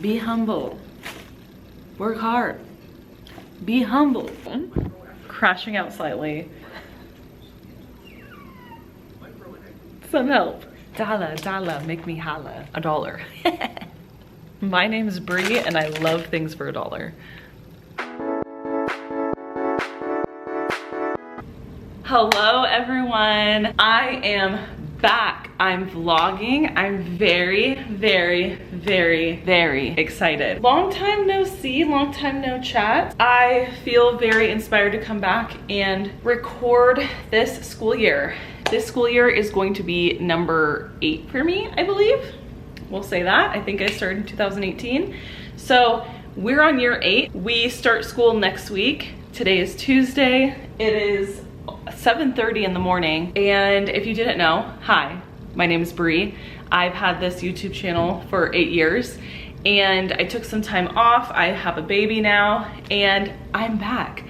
Be humble. Work hard. Be humble. Crashing out slightly. Some help. Dollar, make me holla. $1. My name is Bree and I love things for $1. Hello everyone. I am back. I'm vlogging. I'm very excited. Long time no see, long time no chat. I feel very inspired to come back and record this school year. This school year is going to be number 8 for me, I believe. We'll say that. I think I started in 2018. So we're on year 8. We start school next week. Today is Tuesday. It is 7:30 in the morning. And if you didn't know, hi, my name is Bree. I've had this YouTube channel for 8 years and I took some time off. I have a baby now and I'm back.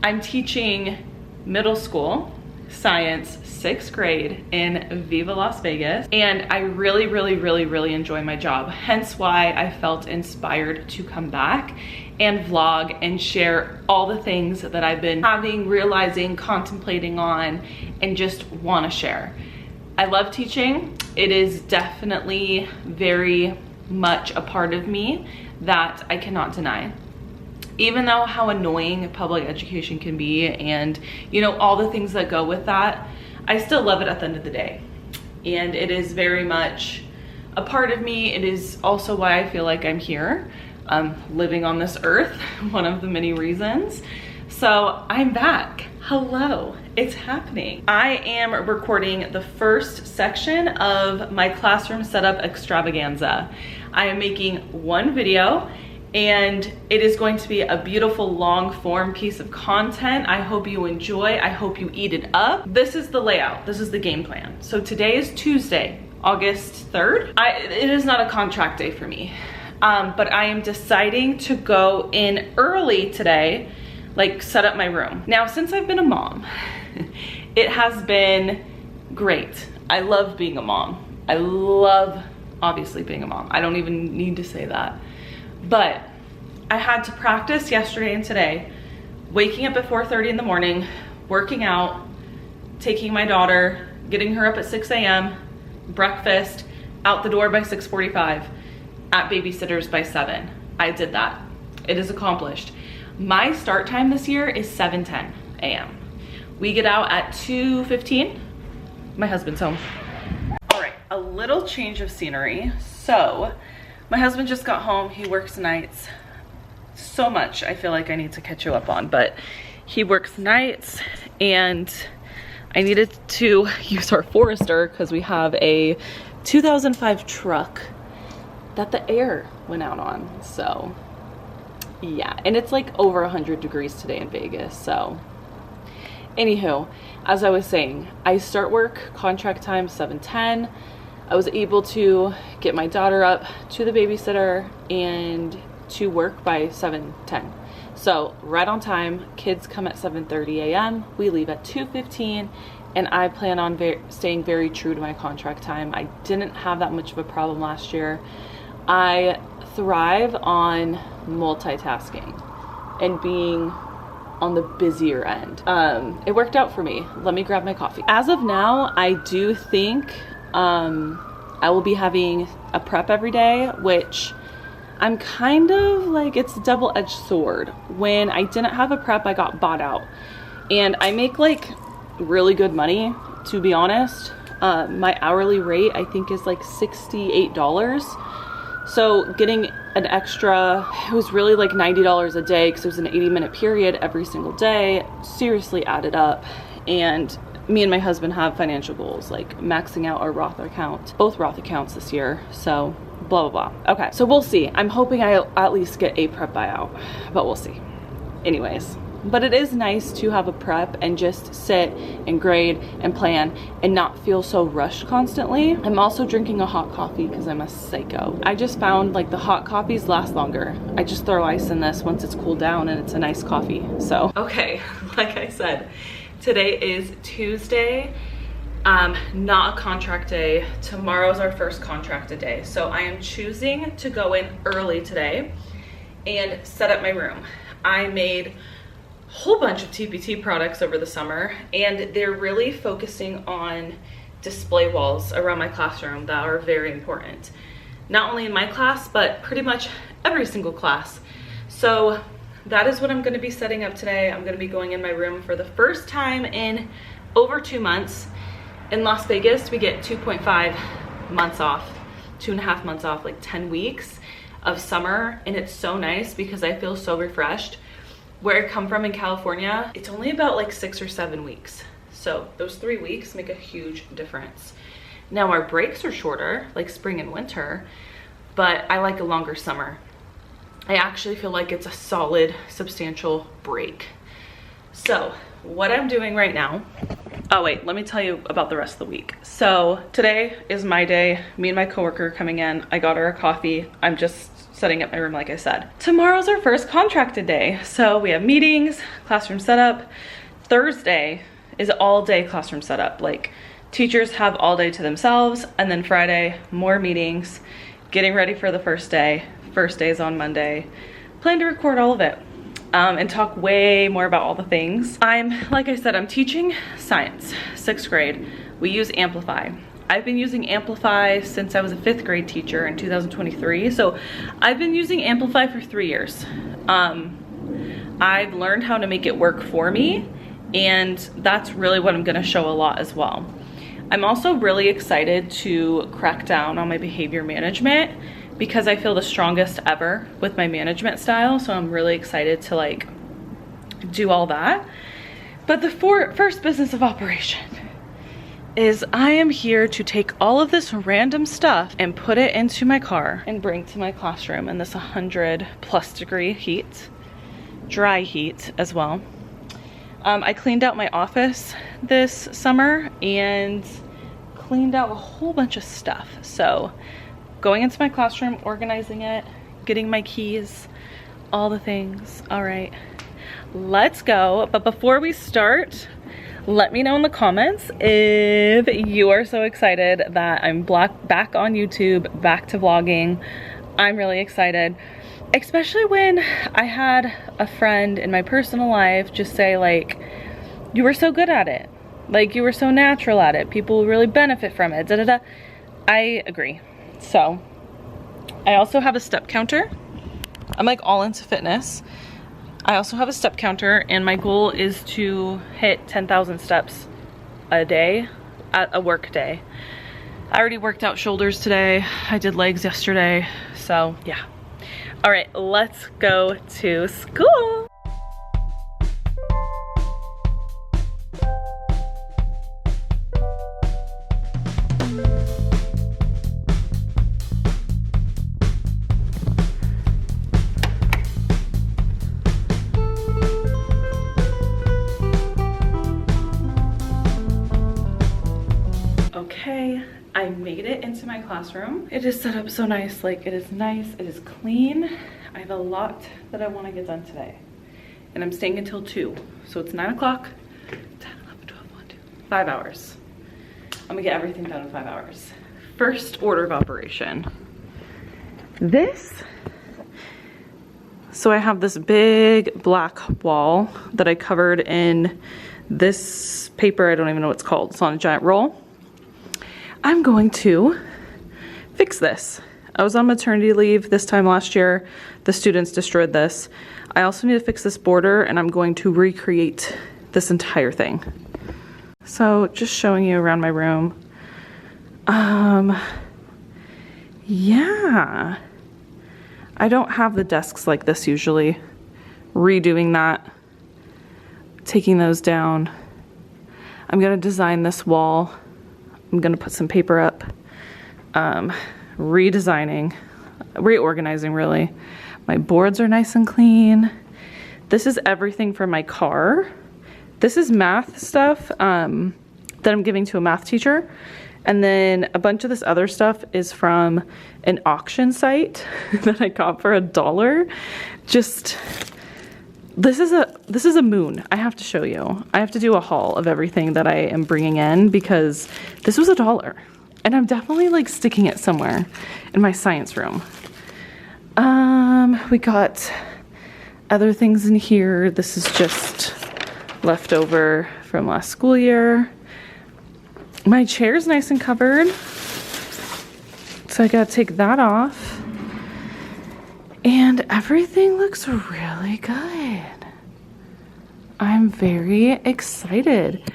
I'm teaching middle school science, 6th grade in Viva Las Vegas, and I really enjoy my job, hence why I felt inspired to come back and vlog and share all the things that I've been having, realizing, contemplating on, and just want to share. I love teaching. It is definitely very much a part of me that I cannot deny. Even though how annoying public education can be and, you know, all the things that go with that, I still love it at the end of the day. And it is very much a part of me. It is also why I feel like I'm here, living on this earth, one of the many reasons. So I'm back. Hello, it's happening. I am recording the first section of my classroom setup extravaganza. I am making one video and it is going to be a beautiful long form piece of content. I hope you enjoy. I hope you eat it up. This is the layout. This is the game plan. So today is Tuesday, August 3rd. It is not a contract day for me, but I am deciding to go in early today, like set up my room. Now, since I've been a mom, it has been great. I love being a mom. I love, obviously, being a mom. I don't even need to say that. But I had to practice yesterday and today, waking up at 4:30 in the morning, working out, taking my daughter, getting her up at 6 a.m., breakfast, out the door by 6:45, at babysitters by 7. I did that. It is accomplished. My start time this year is 7:10 a.m. We get out at 2:15. My husband's home. All right, a little change of scenery. So my husband just got home. He works nights. So much I feel like I need to catch you up on, but he works nights and I needed to use our Forester because we have a 2005 truck that the air went out on. So yeah, and it's like over 100 degrees today in Vegas. So anywho, as I was saying, I start work contract time 7:10. I was able to get my daughter up to the babysitter and to work by 7:10. So right on time. Kids come at 7:30 a.m. We leave at 2:15 and I plan on staying very true to my contract time. I didn't have that much of a problem last year. I thrive on multitasking and being on the busier end. It worked out for me. Let me grab my coffee. As of now, I do think I will be having a prep every day, which I'm kind of like, it's a double-edged sword. When I didn't have a prep, I got bought out. And I make like really good money, to be honest. My hourly rate, I think, is like $68. So getting an extra, it was really like $90 a day because it was an 80-minute period every single day, seriously added up. And me and my husband have financial goals, like maxing out our Roth account, both Roth accounts this year. So blah, blah, blah. Okay, so we'll see. I'm hoping I'll at least get a prep buyout, but we'll see. Anyways, but it is nice to have a prep and just sit and grade and plan and not feel so rushed constantly. I'm also drinking a hot coffee because I'm a psycho. I just found like the hot coffees last longer. I just throw ice in this once it's cooled down and it's a nice coffee. So, okay, like I said, today is Tuesday not a contract day. Tomorrow's our first contracted day. So I am choosing to go in early today and set up my room. I made a whole bunch of TPT products over the summer, and they're really focusing on display walls around my classroom that are very important. Not only in my class, but pretty much every single class. So that is what I'm gonna be setting up today. I'm gonna be going in my room for the first time in over 2 months. In Las Vegas, we get 2.5 months off, 2.5 months off, like 10 weeks of summer. And it's so nice because I feel so refreshed. Where I come from in California, it's only about like 6 or 7 weeks. So those 3 weeks make a huge difference. Now our breaks are shorter, like spring and winter, but I like a longer summer. I actually feel like it's a solid, substantial break. So what I'm doing right now, oh wait, let me tell you about the rest of the week. So today is my day. Me and my coworker coming in. I got her a coffee. I'm just setting up my room like I said. Tomorrow's our first contracted day. So we have meetings, classroom setup. Thursday is all day classroom setup. Like teachers have all day to themselves, and then Friday, more meetings, getting ready for the first day. First day is on Monday. Plan to record all of it and talk way more about all the things. Like I said, I'm teaching science, 6th grade. We use Amplify. I've been using Amplify since I was a 5th grade teacher in 2023. So I've been using Amplify for 3 years. I've learned how to make it work for me, and that's really what I'm gonna show a lot as well. I'm also really excited to crack down on my behavior management because I feel the strongest ever with my management style. So I'm really excited to like do all that. But the first business of operation is I am here to take all of this random stuff and put it into my car and bring to my classroom in this 100+ degree heat, dry heat as well. I cleaned out my office this summer and cleaned out a whole bunch of stuff. So going into my classroom, organizing it, getting my keys, all the things. All right, let's go. But before we start, let me know in the comments if you are so excited that I'm back on YouTube, back to vlogging. I'm really excited, especially when I had a friend in my personal life just say like, you were so good at it. Like you were so natural at it. People will really benefit from it, da da da. I agree. So I also have a step counter. I'm like all into fitness. I also have a step counter, and my goal is to hit 10,000 steps a day, at a work day. I already worked out shoulders today. I did legs yesterday. So yeah. All right, let's go to school. Okay, I made it into my classroom. It is set up so nice. Like it is nice, it is clean. I have a lot that I want to get done today. And I'm staying until 2. So it's 9 o'clock, 10, 11, 12, 1, 2, 5 hours. I'm gonna get everything done in 5 hours. First order of operation. So I have this big black wall that I covered in this paper. I don't even know what it's called. It's on a giant roll. I'm going to fix this. I was on maternity leave this time last year. The students destroyed this. I also need to fix this border, and I'm going to recreate this entire thing. So just showing you around my room. Yeah. I don't have the desks like this usually. Redoing that, taking those down. I'm gonna design this wall. I'm gonna put some paper up, reorganizing really. My boards are nice and clean. This is everything for my car. This is math stuff that I'm giving to a math teacher. And then a bunch of this other stuff is from an auction site that I got for $1. Just This is a moon. I have to show you. I have to do a haul of everything that I am bringing in because this was $1. And I'm definitely like sticking it somewhere in my science room. We got other things in here. This is just leftover from last school year. My chair's nice and covered. So I gotta take that off. And everything looks really good. I'm very excited.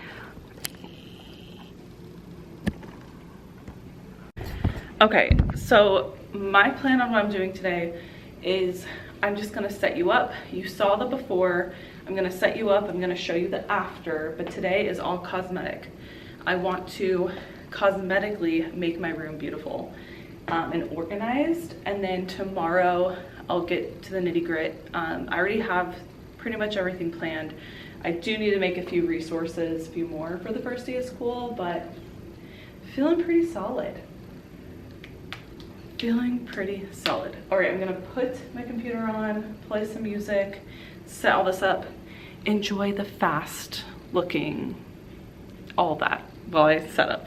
Okay, so my plan on what I'm doing today is I'm just gonna set you up. You saw the before. I'm gonna set you up. I'm gonna show you the after, but today is all cosmetic. I want to cosmetically make my room beautiful and organized, and then tomorrow I'll get to the nitty-gritty. I already have pretty much everything planned. I do need to make a few resources, a few more for the first day of school, but feeling pretty solid. Feeling pretty solid. All right, I'm gonna put my computer on, play some music, set all this up, enjoy the fast looking, all that while I set up.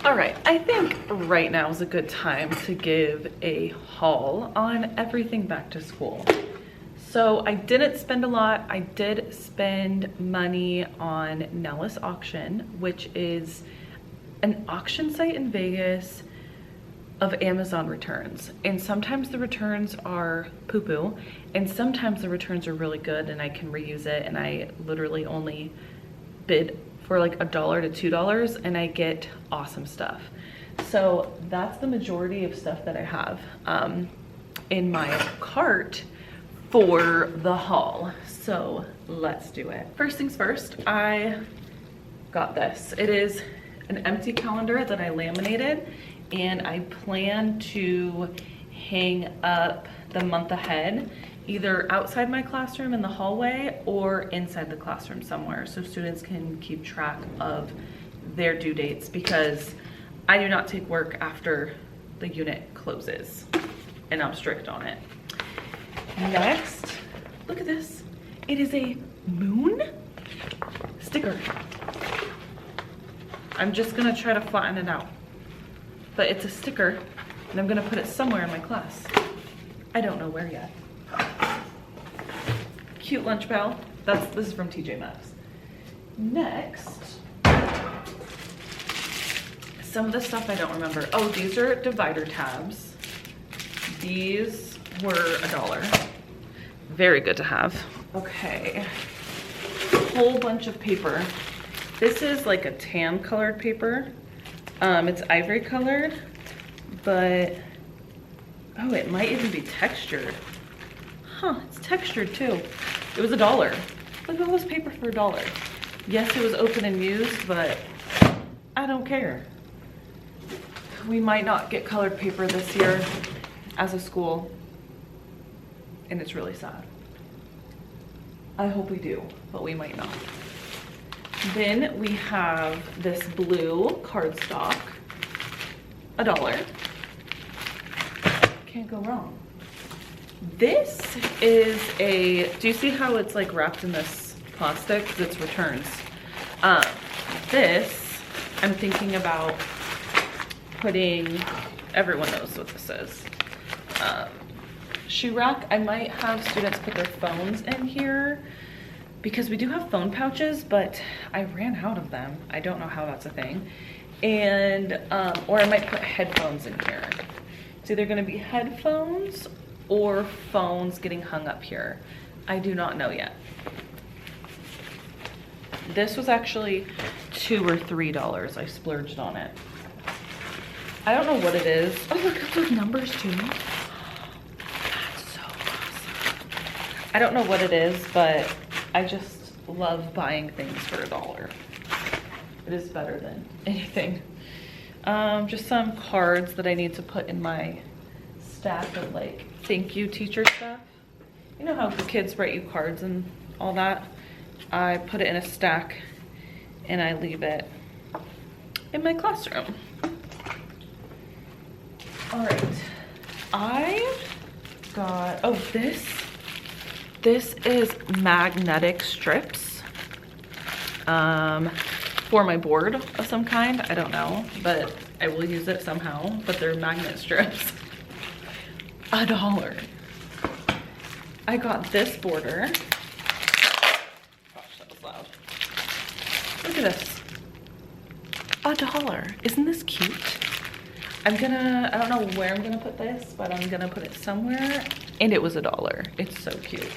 All right, I think right now is a good time to give a haul on everything back to school. So I didn't spend a lot. I did spend money on Nellis Auction, which is an auction site in Vegas of Amazon returns. And sometimes the returns are poo-poo, and sometimes the returns are really good and I can reuse it, and I literally only bid for like $1 to $2 and I get awesome stuff. So that's the majority of stuff that I have in my cart for the haul. So let's do it. First things first, I got this. It is an empty calendar that I laminated, and I plan to hang up the month ahead, either outside my classroom in the hallway or inside the classroom somewhere, so students can keep track of their due dates, because I do not take work after the unit closes, and I'm strict on it. Next, look at this. It is a moon sticker. I'm just gonna try to flatten it out, but it's a sticker and I'm gonna put it somewhere in my class. I don't know where yet. Cute lunch bell. This is from TJ Maxx. Next, some of the stuff I don't remember. Oh, these are divider tabs. These were $1. Very good to have. Okay, whole bunch of paper. This is like a tan colored paper. It's ivory colored, but oh, it might even be textured. Huh, it's textured too. It was $1. Look at all this paper for $1. Yes, it was open and used, but I don't care. We might not get colored paper this year as a school, and it's really sad. I hope we do, but we might not. Then we have this blue cardstock, $1. Can't go wrong. This is a, do you see how it's like wrapped in this plastic? Because it's returns. This, I'm thinking about putting, everyone knows what this is. Shoe rack. I might have students put their phones in here. because we do have phone pouches, but I ran out of them. I don't know how that's a thing. And, or I might put headphones in here. It's either gonna be headphones or phones getting hung up here. I do not know yet. This was actually $2 or $3. I splurged on it. I don't know what it is. Oh, look, it comes with numbers too. That's so awesome. I don't know what it is, but I just love buying things for $1. It is better than anything. Just some cards that I need to put in my stack of like thank you teacher stuff. You know how the kids write you cards and all that? I put it in a stack and I leave it in my classroom. All right, I got, oh, this is magnetic strips for my board of some kind. I don't know, but I will use it somehow, but they're magnet strips. $1. I got this border. Gosh, that was loud. Look at this. $1. Isn't this cute? I don't know where I'm gonna put this, but I'm gonna put it somewhere. And it was $1. It's so cute.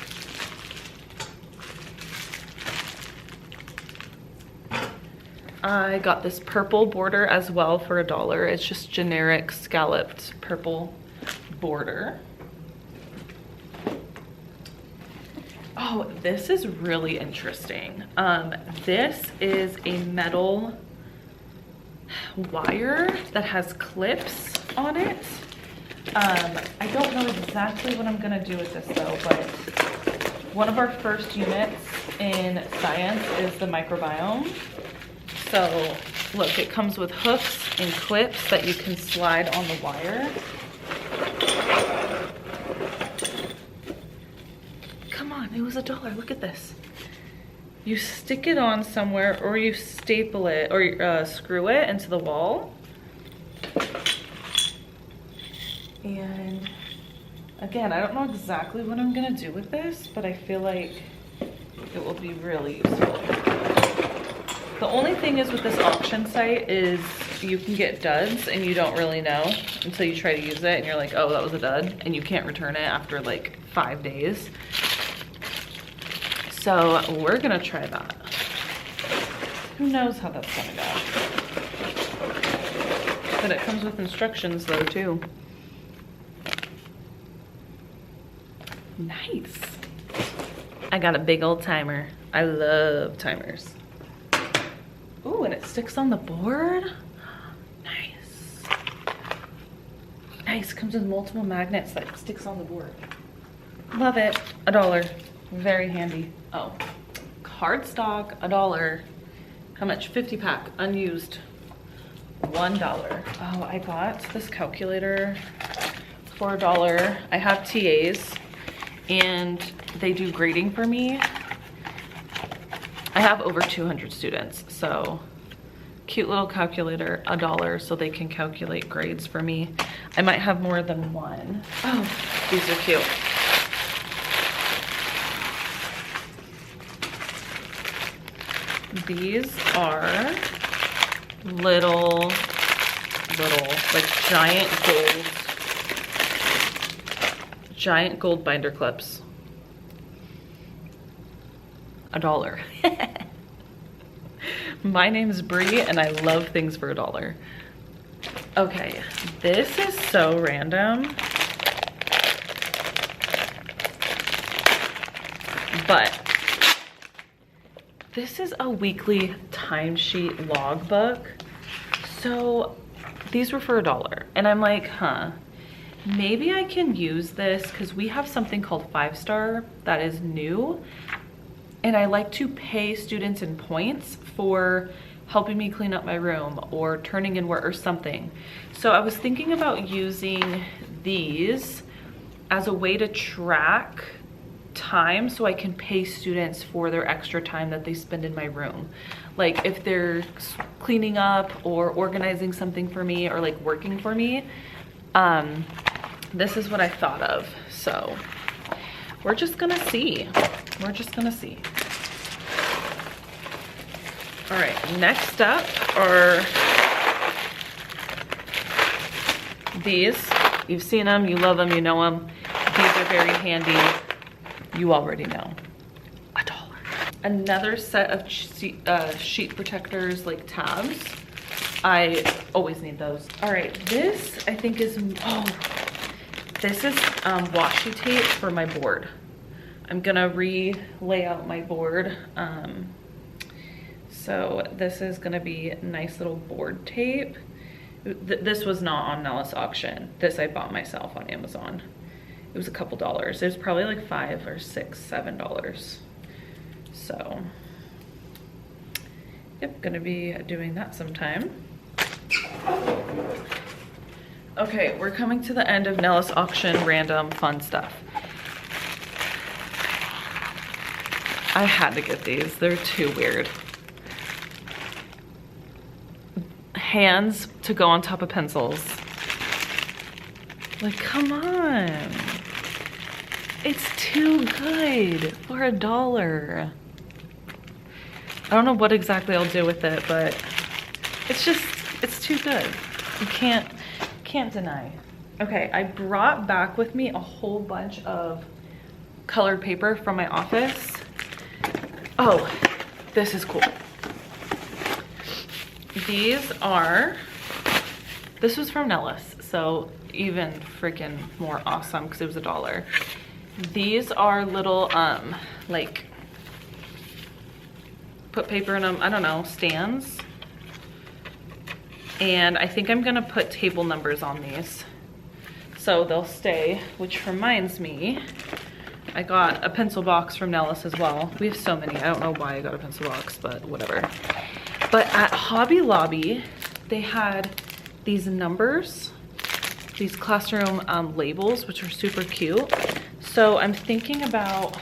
I got this purple border as well for $1. It's just generic scalloped purple border. Oh, this is really interesting. This is a metal wire that has clips on it. I don't know exactly what I'm gonna do with this though, but one of our first units in science is the microbiome. So look, it comes with hooks and clips that you can slide on the wire. Come on, it was $1. Look at this. You stick it on somewhere, or you staple it, or screw it into the wall. And again, I don't know exactly what I'm gonna do with this, but I feel like it will be really useful. The only thing is with this auction site is you can get duds and you don't really know until you try to use it and you're like, oh, that was a dud, and you can't return it after like 5 days. So we're gonna try that. Who knows how that's gonna go. But it comes with instructions though too. Nice. I got a big old timer. I love timers. Ooh, and it sticks on the board. Nice. Nice, comes with multiple magnets that sticks on the board. Love it. $1. Very handy. Oh, cardstock, $1. How much? 50 pack, unused. $1. Oh, I got this calculator for $1. I have TAs and they do grading for me. I have over 200 students, so cute little calculator, $1, so they can calculate grades for me. I might have more than one. Oh, these are cute. These are little, like giant gold binder clips. $1. My name's Bree and I love things for $1. Okay, this is so random, but this is a weekly timesheet logbook. So these were for $1 and I'm like, huh, maybe I can use this because we have something called 5-star that is new. And I like to pay students in points for helping me clean up my room or turning in work or something. So I was thinking about using these as a way to track time so I can pay students for their extra time that they spend in my room. Like if they're cleaning up or organizing something for me or like working for me, this is what I thought of. So we're just gonna see. We're just gonna see. All right, next up are these. You've seen them, you love them, you know them. These are very handy. You already know. $1. Another set of sheet protectors, like tabs. I always need those. All right, this I think is, this is washi tape for my board. I'm gonna lay out my board. So this is gonna be nice little board tape. This was not on Nellis auction. This I bought myself on Amazon. It was a couple dollars. It was probably like $5 or $6, $7. So, yep, gonna be doing that sometime. Okay, we're coming to the end of Nellis auction random fun stuff. I had to get these, they're too weird. Hands to go on top of pencils. Like, come on. It's too good for $1. I don't know what exactly I'll do with it, but it's too good. You can't deny. Okay, I brought back with me a whole bunch of colored paper from my office. Oh, this is cool. This was from Nellis, so even freaking more awesome because it was $1. These are little, like, put paper in them, I don't know, stands. And I think I'm gonna put table numbers on these so they'll stay, which reminds me, I got a pencil box from Nellis as well. We have so many, I don't know why I got a pencil box, but whatever. But at Hobby Lobby, they had these numbers, these classroom labels, which are super cute. So I'm thinking about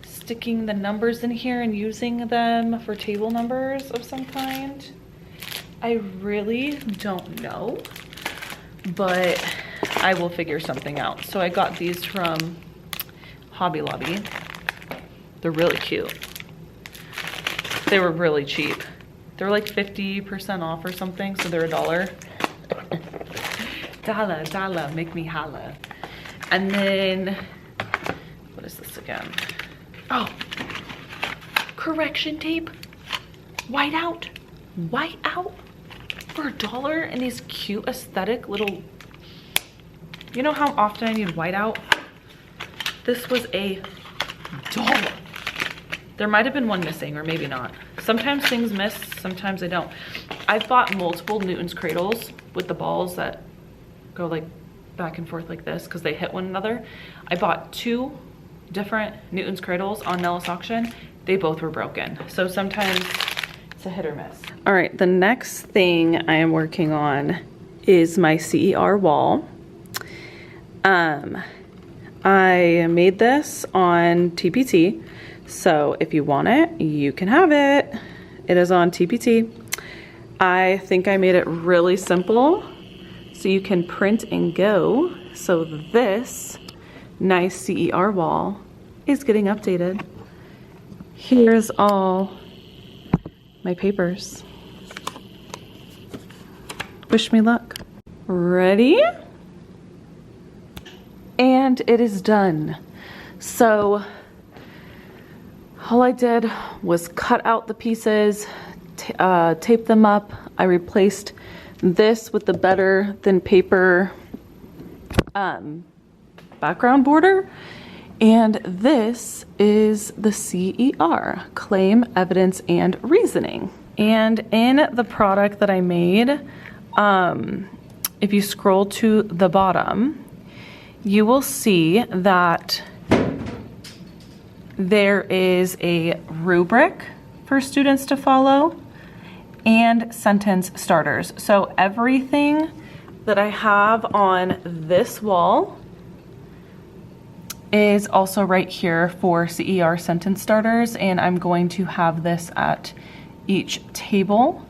sticking the numbers in here and using them for table numbers of some kind. I really don't know, but I will figure something out. So I got these from Hobby Lobby. They're really cute. They were really cheap. They're like 50% off or something, so they're $1. Dollar, make me holla. And then, what is this again? Oh, correction tape. Whiteout for $1, and these cute aesthetic little, you know how often I need whiteout? This was $1. There might have been one missing, or maybe not. Sometimes things miss, sometimes I don't. I've bought multiple Newton's cradles with the balls that go like back and forth like this because they hit one another. I bought 2 different Newton's cradles on Nellis auction. They both were broken. So sometimes it's a hit or miss. All right, the next thing I am working on is my CER wall. I made this on TPT. So if you want it, you can have it. It is on TPT. I think I made it really simple so you can print and go. So this nice CER wall is getting updated. Here's all my papers. Wish me luck. Ready? And it is done. So all I did was cut out the pieces, tape them up. I replaced this with the Better Than Paper background border. And this is the CER, Claim, Evidence, and Reasoning. And in the product that I made, if you scroll to the bottom, you will see that there is a rubric for students to follow and sentence starters. So everything that I have on this wall is also right here for CER sentence starters, and I'm going to have this at each table.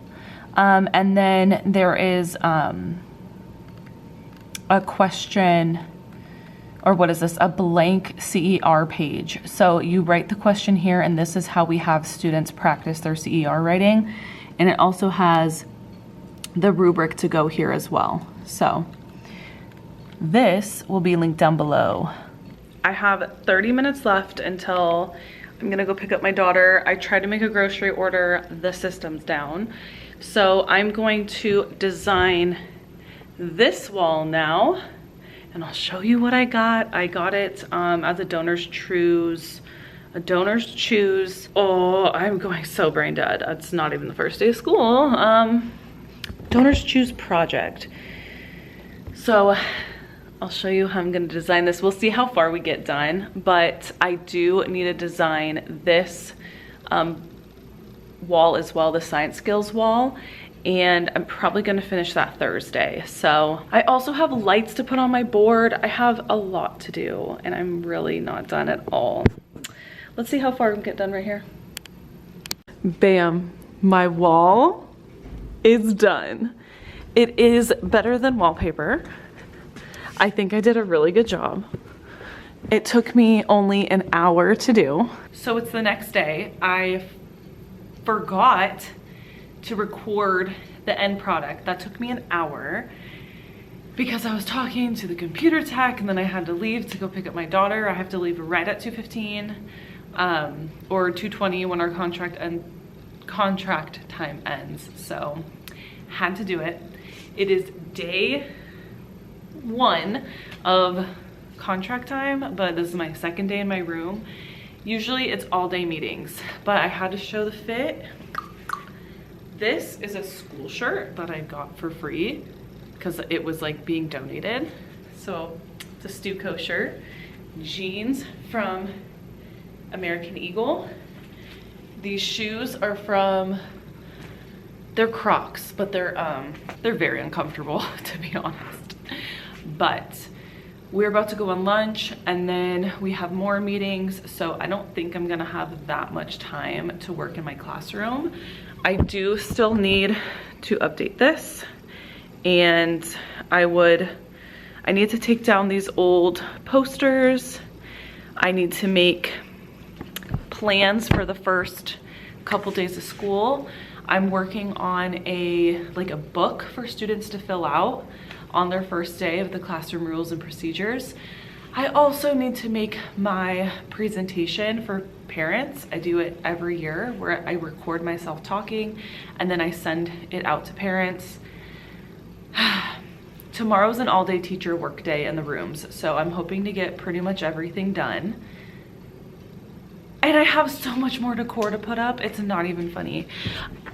And then there is a question or what is this? A blank CER page. So you write the question here, and this is how we have students practice their CER writing. And it also has the rubric to go here as well. So this will be linked down below. I have 30 minutes left until I'm gonna go pick up my daughter. I tried to make a grocery order, the system's down. So I'm going to design this wall now, and I'll show you what I got. I got it as a donor's choose. Oh, I'm going so brain dead. It's not even the first day of school. Donor's choose project. So I'll show you how I'm gonna design this. We'll see how far we get done, but I do need to design this wall as well, the science skills wall, and I'm probably gonna finish that Thursday. So I also have lights to put on my board. I have a lot to do, and I'm really not done at all. Let's see how far we can get done right here. Bam, my wall is done. It is better than wallpaper. I think I did a really good job. It took me only an hour to do. So it's the next day. I forgot to record the end product. That took me an hour because I was talking to the computer tech, and then I had to leave to go pick up my daughter. I have to leave right at 2:15 or 2:20 when our contract time ends. So had to do it. It is day 1 of contract time, but this is my second day in my room. Usually it's all day meetings, but I had to show the fit. This is a school shirt that I got for free because it was like being donated. So it's a Stuco shirt. Jeans from American Eagle. These shoes are from, they're Crocs, but they're very uncomfortable to be honest. But we're about to go on lunch, and then we have more meetings, so I don't think I'm gonna have that much time to work in my classroom. I do still need to update this, and I need to take down these old posters. I need to make plans for the first couple days of school. I'm working on a book for students to fill out on their first day of the classroom rules and procedures. I also need to make my presentation for parents. I do it every year where I record myself talking and then I send it out to parents. Tomorrow's an all-day teacher work day in the rooms, so I'm hoping to get pretty much everything done. And I have so much more decor to put up, it's not even funny.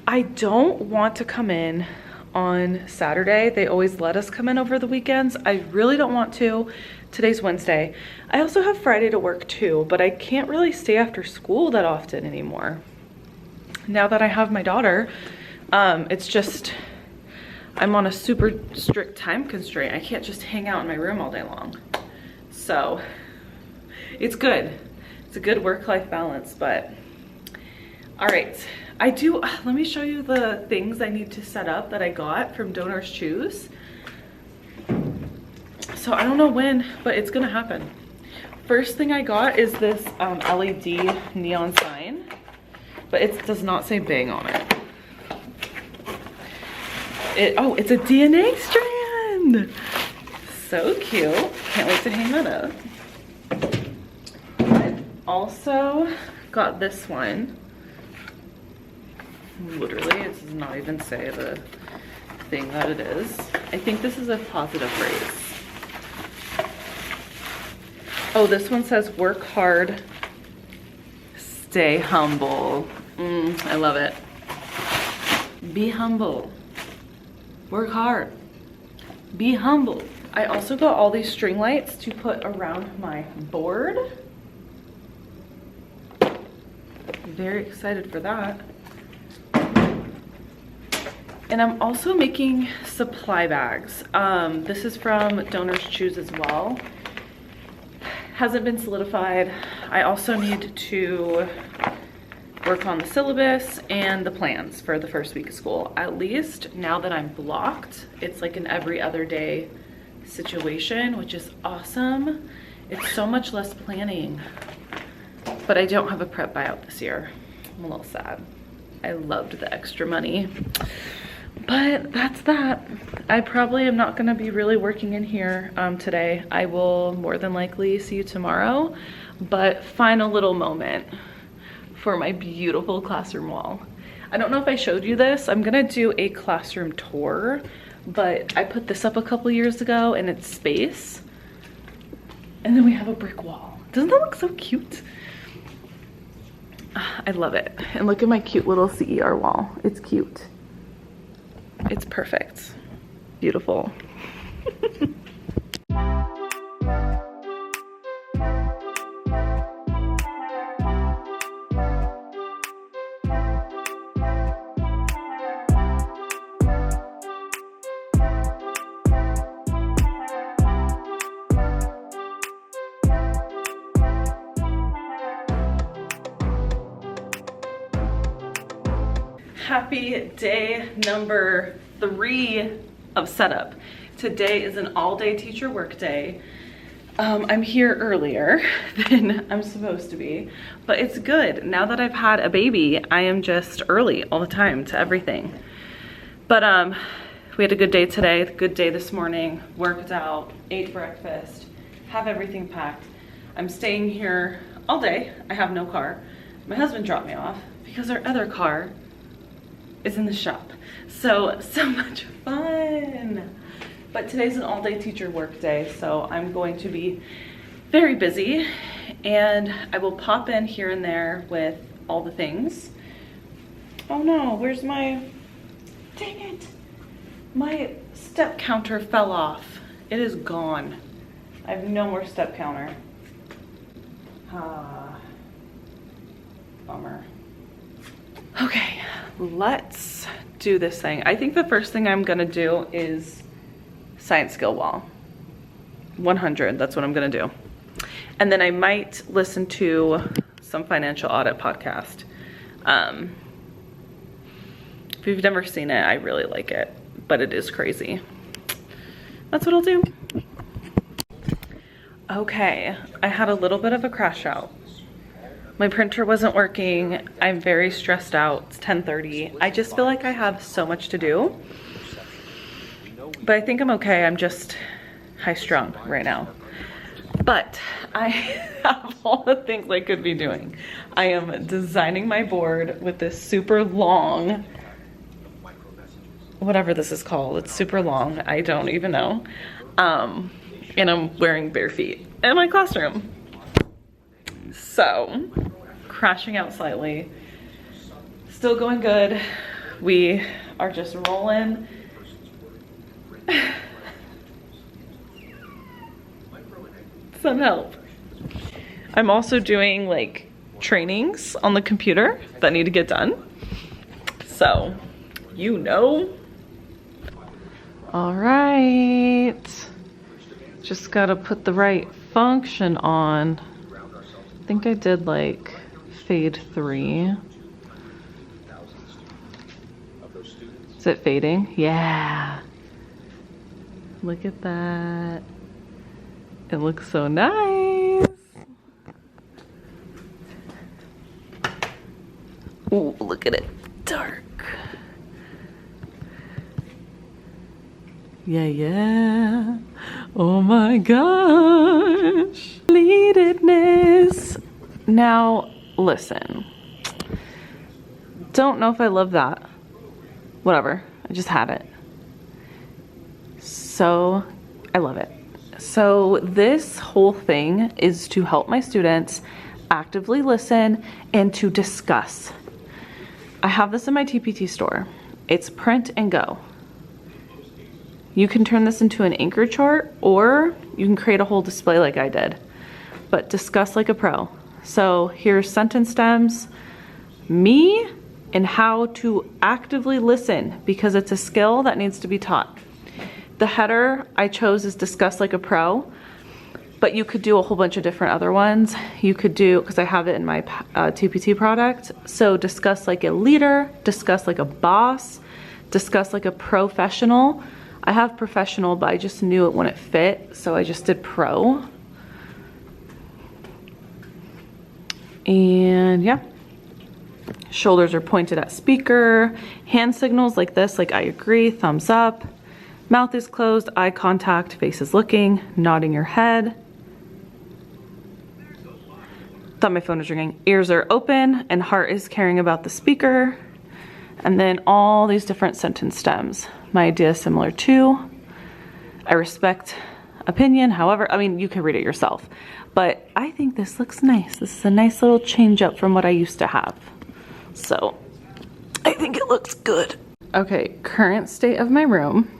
I don't want to come in on Saturday. They always let us come in over the weekends. I really don't want to. Today's Wednesday. I also have Friday to work too, but I can't really stay after school that often anymore. Now that I have my daughter, it's just, I'm on a super strict time constraint. I can't just hang out in my room all day long. So it's good. It's a good work-life balance, but all right. Let me show you the things I need to set up that I got from Donor's Choose. So I don't know when, but it's gonna happen. First thing I got is this LED neon sign, but it does not say bang on it. Oh, it's a DNA strand. So cute. Can't wait to hang that up. I also got this one. Literally, it does not even say the thing that it is. I think this is a positive race. Oh, this one says work hard, stay humble. I love it. Be humble. Work hard. Be humble. I also got all these string lights to put around my board. Very excited for that. And I'm also making supply bags. This is from Donor's Choose as well. Hasn't been solidified. I also need to work on the syllabus and the plans for the first week of school. At least now that I'm blocked, it's like an every other day situation, which is awesome. It's so much less planning. But I don't have a prep buyout this year. I'm a little sad. I loved the extra money. But that's that. I probably am not gonna be really working in here today. I will more than likely see you tomorrow. But final little moment for my beautiful classroom wall. I don't know if I showed you this. I'm gonna do a classroom tour, but I put this up a couple years ago and it's space. And then we have a brick wall. Doesn't that look so cute? I love it. And look at my cute little CER wall. It's cute. It's perfect. Beautiful. Happy day number 3 of setup. Today is an all-day teacher work day. I'm here earlier than I'm supposed to be, but it's good. Now that I've had a baby, I am just early all the time to everything. But we had a good day today, good day this morning, worked out, ate breakfast, have everything packed. I'm staying here all day. I have no car. My husband dropped me off because our other car is in the shop. So much fun. But today's an all-day teacher work day, so I'm going to be very busy, and I will pop in here and there with all the things. Oh no, where's my, dang it. My step counter fell off. It is gone. I have no more step counter. Bummer. Okay, let's do this thing. I think the first thing I'm gonna do is science skill wall. 100, that's what I'm gonna do. And then I might listen to some financial audit podcast. If you've never seen it, I really like it, but it is crazy. That's what I'll do. Okay, I had a little bit of a crash out. My printer wasn't working. I'm very stressed out. It's 10:30. I just feel like I have so much to do. But I think I'm okay. I'm just high strung right now. But I have all the things I could be doing. I am designing my board with this super long, whatever this is called. It's super long. I don't even know. And I'm wearing bare feet in my classroom. So, crashing out slightly. Still going good. We are just rolling. Some help. I'm also doing like trainings on the computer that need to get done. So, you know. All right. Just gotta put the right function on. I think I did like fade 3. Is it fading? Yeah. Look at that. It looks so nice. Ooh, look at it. Dark. Yeah. Oh my gosh. Completedness. Now, listen. Don't know if I love that. Whatever. I just have it. So, I love it. So, this whole thing is to help my students actively listen and to discuss. I have this in my TPT store. It's print and go. You can turn this into an anchor chart, or you can create a whole display like I did. But discuss like a pro. So here's sentence stems, me, and how to actively listen, because it's a skill that needs to be taught. The header I chose is discuss like a pro, but you could do a whole bunch of different other ones. You could do, because I have it in my TPT product, so discuss like a leader, discuss like a boss, discuss like a professional. I have professional, but I just knew it wouldn't fit, so I just did pro. And yeah, shoulders are pointed at speaker. Hand signals like this, like I agree, thumbs up. Mouth is closed, eye contact, face is looking, nodding your head. Thought my phone was ringing. Ears are open and heart is caring about the speaker. And then all these different sentence stems. My idea is similar too. I respect opinion. However, I mean, you can read it yourself, but I think this looks nice. This is a nice little change up from what I used to have. So I think it looks good. Okay, current state of my room.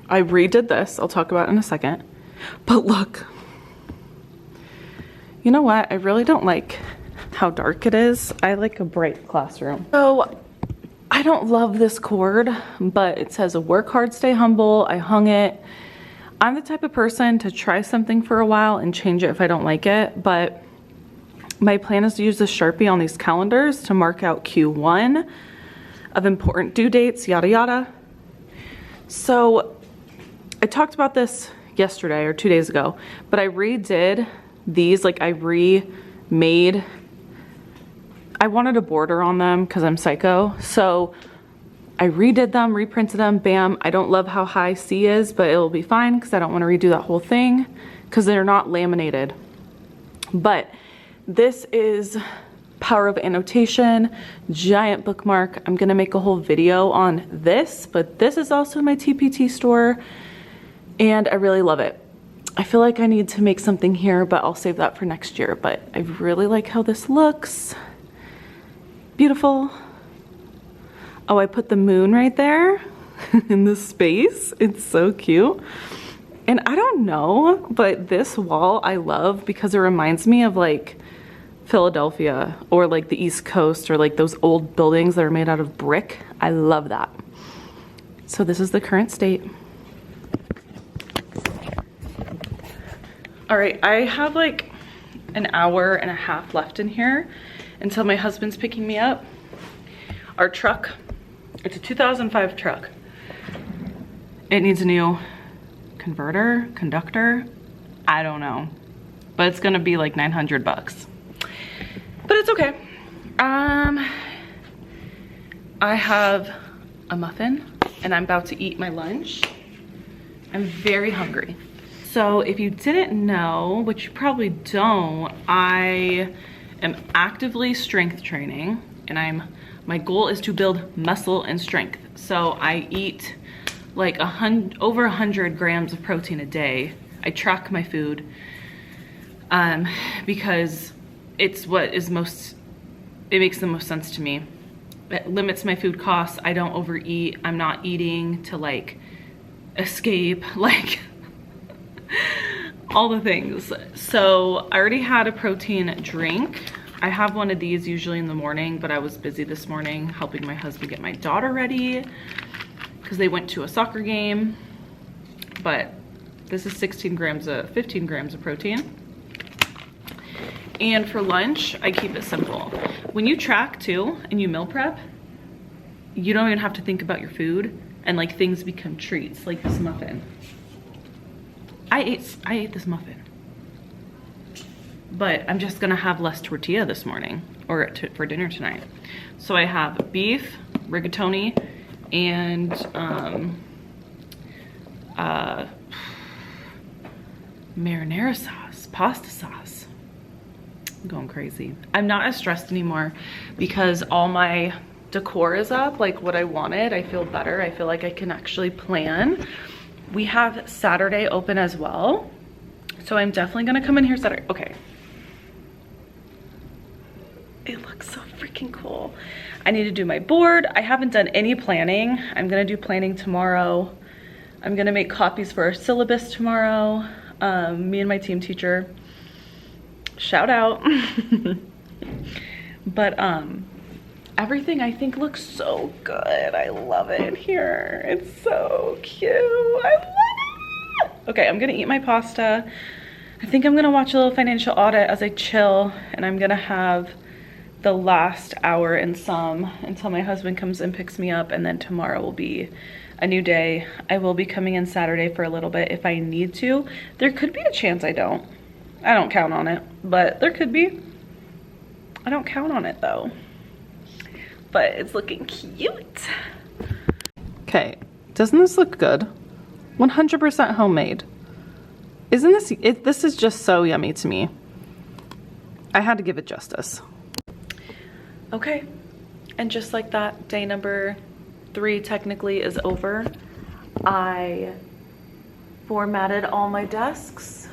I redid this. I'll talk about it in a second. But look, you know what? I really don't like how dark it is. I like a bright classroom. So I don't love this cord, but it says work hard, stay humble. I hung it. I'm the type of person to try something for a while and change it if I don't like it, but my plan is to use this Sharpie on these calendars to mark out Q1 of important due dates, yada yada. So I talked about this yesterday or 2 days ago, but I redid these, like I remade, I wanted a border on them because I'm psycho. So I redid them, reprinted them, bam. I don't love how high C is, but it'll be fine because I don't want to redo that whole thing because they're not laminated. But this is power of annotation, giant bookmark. I'm gonna make a whole video on this, but this is also my TPT store and I really love it. I feel like I need to make something here, but I'll save that for next year. But I really like how this looks. Beautiful. Oh, I put the moon right there in the space. It's so cute. And I don't know, but this wall I love because it reminds me of like Philadelphia or like the East Coast or like those old buildings that are made out of brick. I love that. So this is the current state. All right, I have like an hour and a half left in here until my husband's picking me up. Our truck, it's a 2005 truck. It needs a new converter, conductor, I don't know, but it's gonna be like 900 bucks. But it's okay. I have a muffin and I'm about to eat my lunch. I'm very hungry. So if you didn't know, which you probably don't, I am actively strength training and my goal is to build muscle and strength. So I eat like over 100 grams of protein a day. I track my food because it's what is it makes the most sense to me. It limits my food costs. I don't overeat. I'm not eating to like escape, like all the things. So I already had a protein drink. I have one of these usually in the morning, but I was busy this morning helping my husband get my daughter ready because they went to a soccer game. But this is 15 grams of protein. And for lunch, I keep it simple. When you track too and you meal prep, you don't even have to think about your food and like things become treats, like this muffin. I ate this muffin, but I'm just gonna have less tortilla this morning or for dinner tonight. So I have beef, rigatoni, and marinara sauce, pasta sauce. I'm going crazy. I'm not as stressed anymore because all my decor is up, like what I wanted. I feel better. I feel like I can actually plan. We have Saturday open as well. So I'm definitely gonna come in here Saturday. Okay. It looks so freaking cool. I need to do my board. I haven't done any planning. I'm gonna do planning tomorrow. I'm gonna make copies for our syllabus tomorrow. Me and my team teacher, shout out. But everything I think looks so good. I love it here. It's so cute. I love it. Okay, I'm gonna eat my pasta. I think I'm gonna watch a little financial audit as I chill, and I'm gonna have the last hour and some until my husband comes and picks me up, and then tomorrow will be a new day. I will be coming in Saturday for a little bit if I need to. There could be a chance I don't. I don't count on it, but there could be. I don't count on it though. But it's looking cute. Okay, doesn't this look good? 100% homemade. Isn't this, this is just so yummy to me. I had to give it justice. Okay, and just like that, day number 3 technically is over. I formatted all my desks.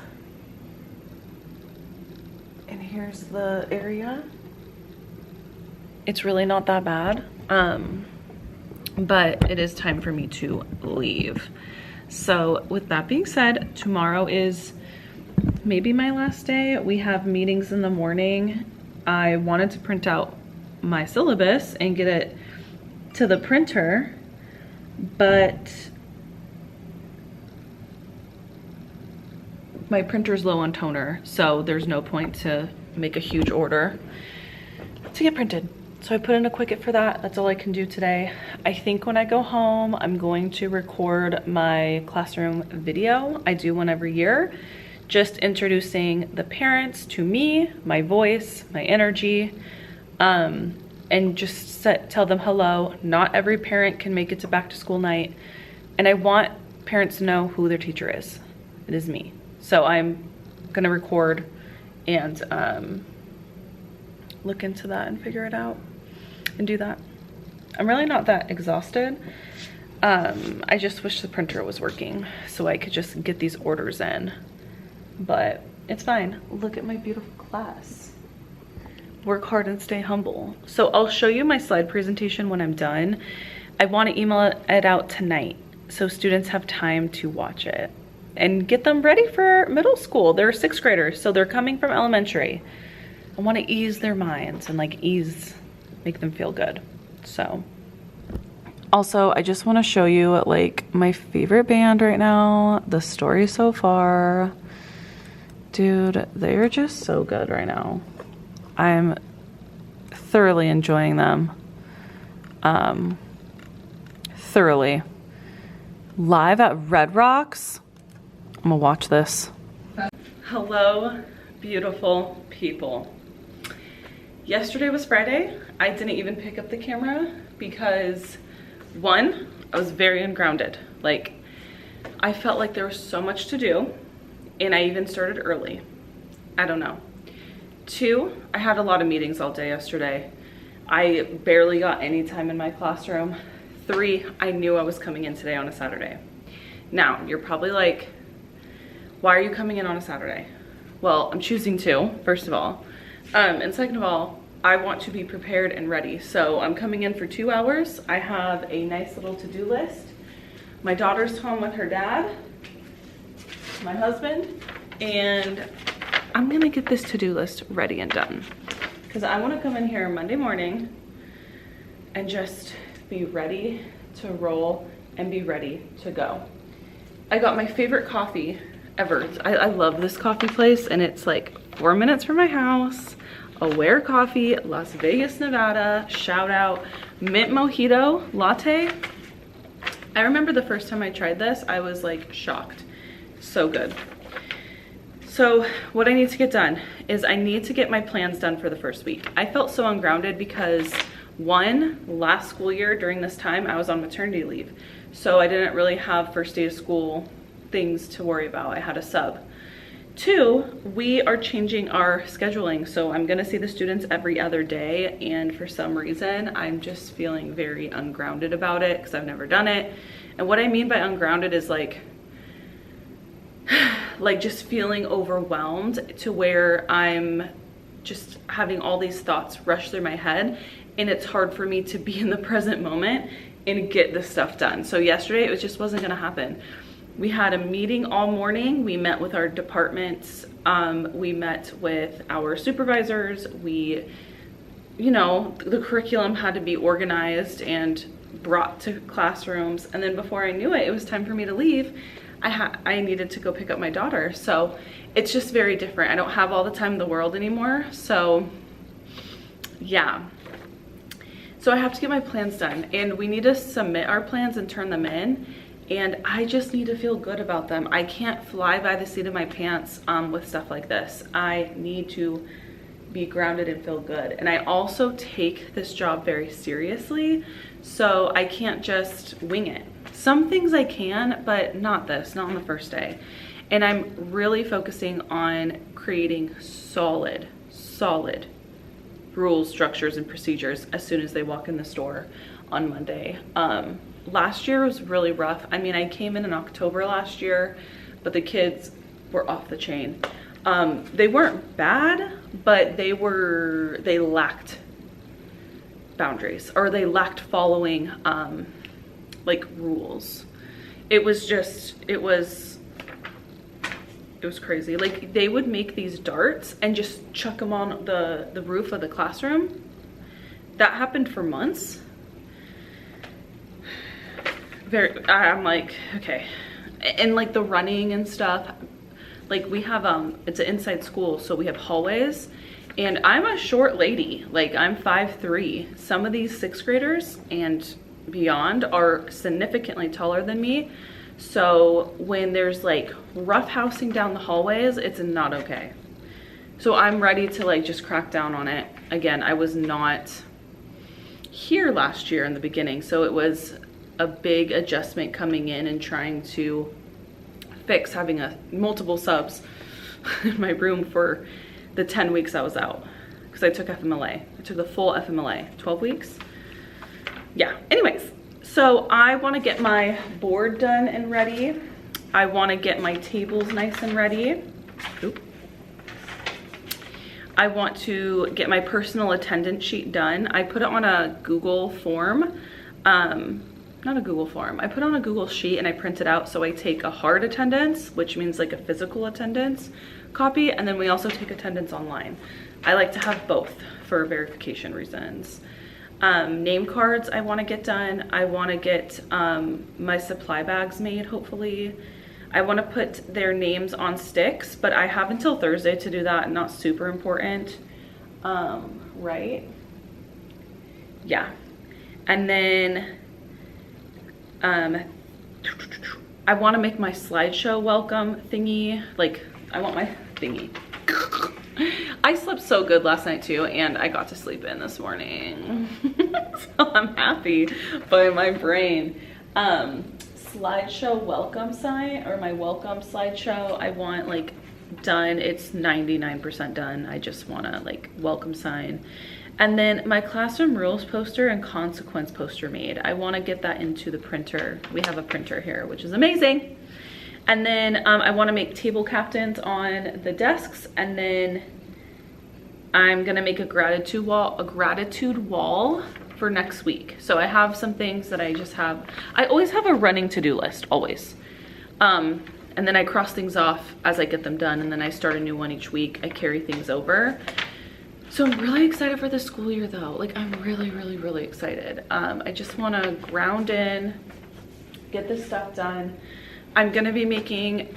And here's the area. It's really not that bad, but it is time for me to leave. So with that being said, tomorrow is maybe my last day. We have meetings in the morning. I wanted to print out my syllabus and get it to the printer, but my printer's low on toner, so there's no point to make a huge order to get printed. So I put in a Quicket for that. That's all I can do today. I think when I go home, I'm going to record my classroom video. I do one every year, just introducing the parents to me, my voice, my energy, and just tell them hello. Not every parent can make it to back to school night, and I want parents to know who their teacher is. It is me. So I'm gonna record and look into that and figure it out and do that. I'm really not that exhausted. I just wish the printer was working so I could just get these orders in, but it's fine. Look at my beautiful class. Work hard and stay humble. So I'll show you my slide presentation when I'm done. I want to email it out tonight so students have time to watch it and get them ready for middle school. They're 6th graders, so they're coming from elementary. I want to ease their minds and like make them feel good. So also, I just want to show you like my favorite band right now, The Story So Far. Dude, they're just so good right now. I'm thoroughly enjoying them. Thoroughly. Live at Red Rocks. I'm gonna watch this. Hello, beautiful people. Yesterday was Friday. I didn't even pick up the camera because, one, I was very ungrounded. Like, I felt like there was so much to do, and I even started early. I don't know. 2, I had a lot of meetings all day yesterday. I barely got any time in my classroom. 3, I knew I was coming in today on a Saturday. Now, you're probably like, why are you coming in on a Saturday? Well, I'm choosing to, first of all. And second of all, I want to be prepared and ready. So I'm coming in for 2 hours. I have a nice little to-do list. My daughter's home with her dad, my husband, and I'm gonna get this to-do list ready and done. Because I wanna come in here Monday morning and just be ready to roll and be ready to go. I got my favorite coffee ever. I love this coffee place, and it's like 4 minutes from my house. Aware Coffee, Las Vegas, Nevada. Shout out. Mint mojito latte. I remember the first time I tried this, I was like shocked. So good. So what I need to get done is I need to get my plans done for the first week. I felt so ungrounded because, one, last school year during this time, I was on maternity leave. So I didn't really have first day of school things to worry about. I had a sub. 2, we are changing our scheduling. So I'm gonna see the students every other day, and for some reason, I'm just feeling very ungrounded about it because I've never done it. And what I mean by ungrounded is like just feeling overwhelmed to where I'm just having all these thoughts rush through my head, and it's hard for me to be in the present moment and get this stuff done. So yesterday, it just wasn't gonna happen. We had a meeting all morning. We met with our departments. We met with our supervisors. We, you know, the curriculum had to be organized and brought to classrooms. And then before I knew it, it was time for me to leave. I needed to go pick up my daughter. So it's just very different. I don't have all the time in the world anymore. So yeah. So I have to get my plans done, and we need to submit our plans and turn them in. and I just need to feel good about them. I can't fly by the seat of my pants with stuff like this. I need to be grounded and feel good. And I also take this job very seriously, so I can't just wing it. Some things I can, but not this, not on the first day. And I'm really focusing on creating solid rules, structures, and procedures as soon as they walk in the store on Monday. Last year was really rough. I mean, I came in October last year, but the kids were off the chain. They weren't bad, but they lacked boundaries, or they lacked following like rules. It was crazy. Like, they would make these darts and just chuck them on the roof of the classroom. That happened for months. I'm like, okay. And like the running and stuff, like we have it's an inside school, so we have hallways, and I'm a short lady. Like, I'm 5'3". Some of these 6th graders and beyond are significantly taller than me. So when there's like roughhousing down the hallways, it's not okay. So I'm ready to like just crack down on it. Again, I was not here last year in the beginning, so it was a big adjustment coming in and trying to fix having multiple subs in my room for the 10 weeks I was out, because I took FMLA. I took the full FMLA, 12 weeks. Yeah, anyways, so I want to get my board done and ready. I want to get my tables nice and ready. Oop. I want to get my personal attendance sheet done. I put it on a Google form. Not a Google form. I put on a Google sheet and I print it out. So I take a hard attendance, which means like a physical attendance copy, and then we also take attendance online. I like to have both for verification reasons. Name cards I want to get done. I want to get my supply bags made, hopefully. I want to put their names on sticks, but I have until Thursday to do that. Not super important, right? Yeah. And then I want to make my slideshow welcome thingy. Like, I want my thingy. I slept so good last night too, and I got to sleep in this morning. So I'm happy by my brain. Slideshow welcome sign, or my welcome slideshow, I want like done. It's 99% done. I just want to like welcome sign. And then my classroom rules poster and consequence poster made. I want to get that into the printer. We have a printer here, which is amazing. And then I want to make table captains on the desks, and then I'm gonna make a gratitude wall for next week. So I have some things that I just have. I always have a running to-do list, always. And then I cross things off as I get them done, and then I start a new one each week. I carry things over. So I'm really excited for the school year though. Like, I'm really excited. I just wanna ground in, get this stuff done. I'm gonna be making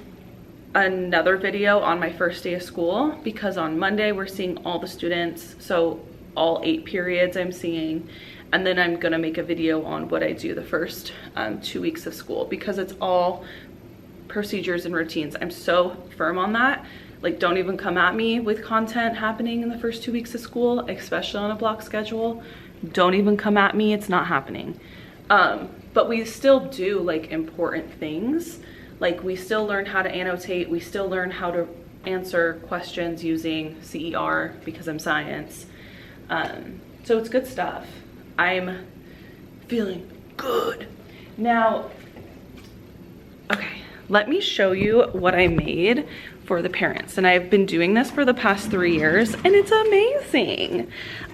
another video on my first day of school, because on Monday we're seeing all the students. So all 8 periods I'm seeing. And then I'm gonna make a video on what I do the first 2 weeks of school, because it's all procedures and routines. I'm so firm on that. Like, don't even come at me with content happening in the first 2 weeks of school, especially on a block schedule. Don't even come at me, it's not happening. But we still do like important things. Like, we still learn how to annotate. We still learn how to answer questions using CER, because I'm science. So it's good stuff. I'm feeling good. Now, okay, let me show you what I made for the parents. And I've been doing this for the past 3 years, and it's amazing.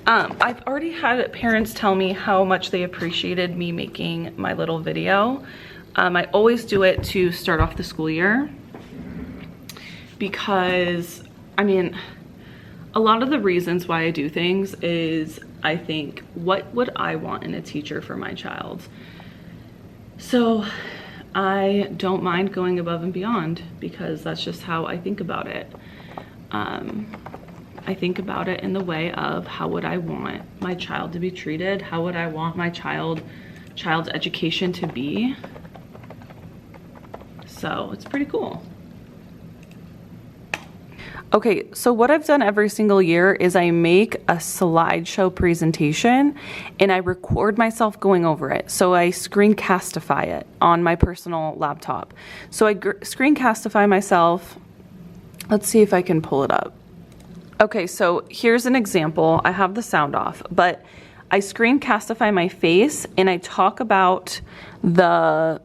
I've already had parents tell me how much they appreciated me making my little video. I always do it to start off the school year, because, I mean, a lot of the reasons why I do things is I think, what would I want in a teacher for my child? So I don't mind going above and beyond, because that's just how I think about it. I think about it in the way of, how would I want my child to be treated? How would I want my child's education to be? So it's pretty cool. Okay, so what I've done every single year is I make a slideshow presentation and I record myself going over it. So I screencastify it on my personal laptop. So I screencastify myself. Let's see if I can pull it up. Okay, so here's an example. I have the sound off, but I screencastify my face and I talk about the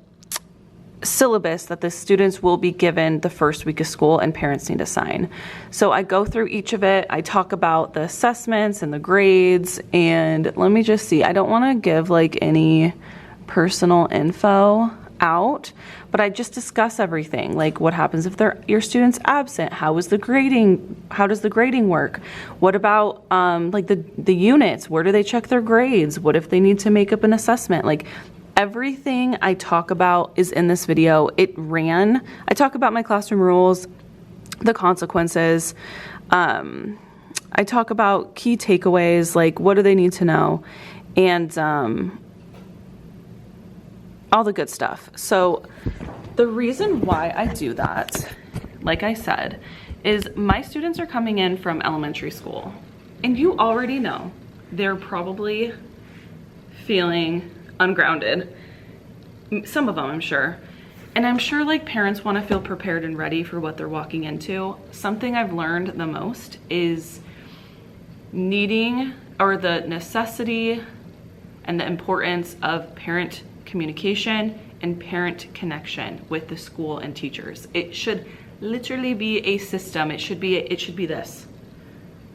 syllabus that the students will be given the first week of school and parents need to sign. So I go through each of it. I talk about the assessments and the grades, and let me just see. I don't want to give like any personal info out, but I just discuss everything. Like what happens if your student's absent? How does the grading work? What about like the units? Where do they check their grades? What if they need to make up an assessment? Like everything I talk about is in this video. I talk about my classroom rules, the consequences. I talk about key takeaways, like what do they need to know, and all the good stuff. So the reason why I do that, like I said, is my students are coming in from elementary school, and you already know they're probably feeling ungrounded. Some of them, I'm sure. And I'm sure like parents want to feel prepared and ready for what they're walking into. Something I've learned the most is needing, or the necessity and the importance of parent communication and parent connection with the school and teachers. It should literally be a system. It should be this.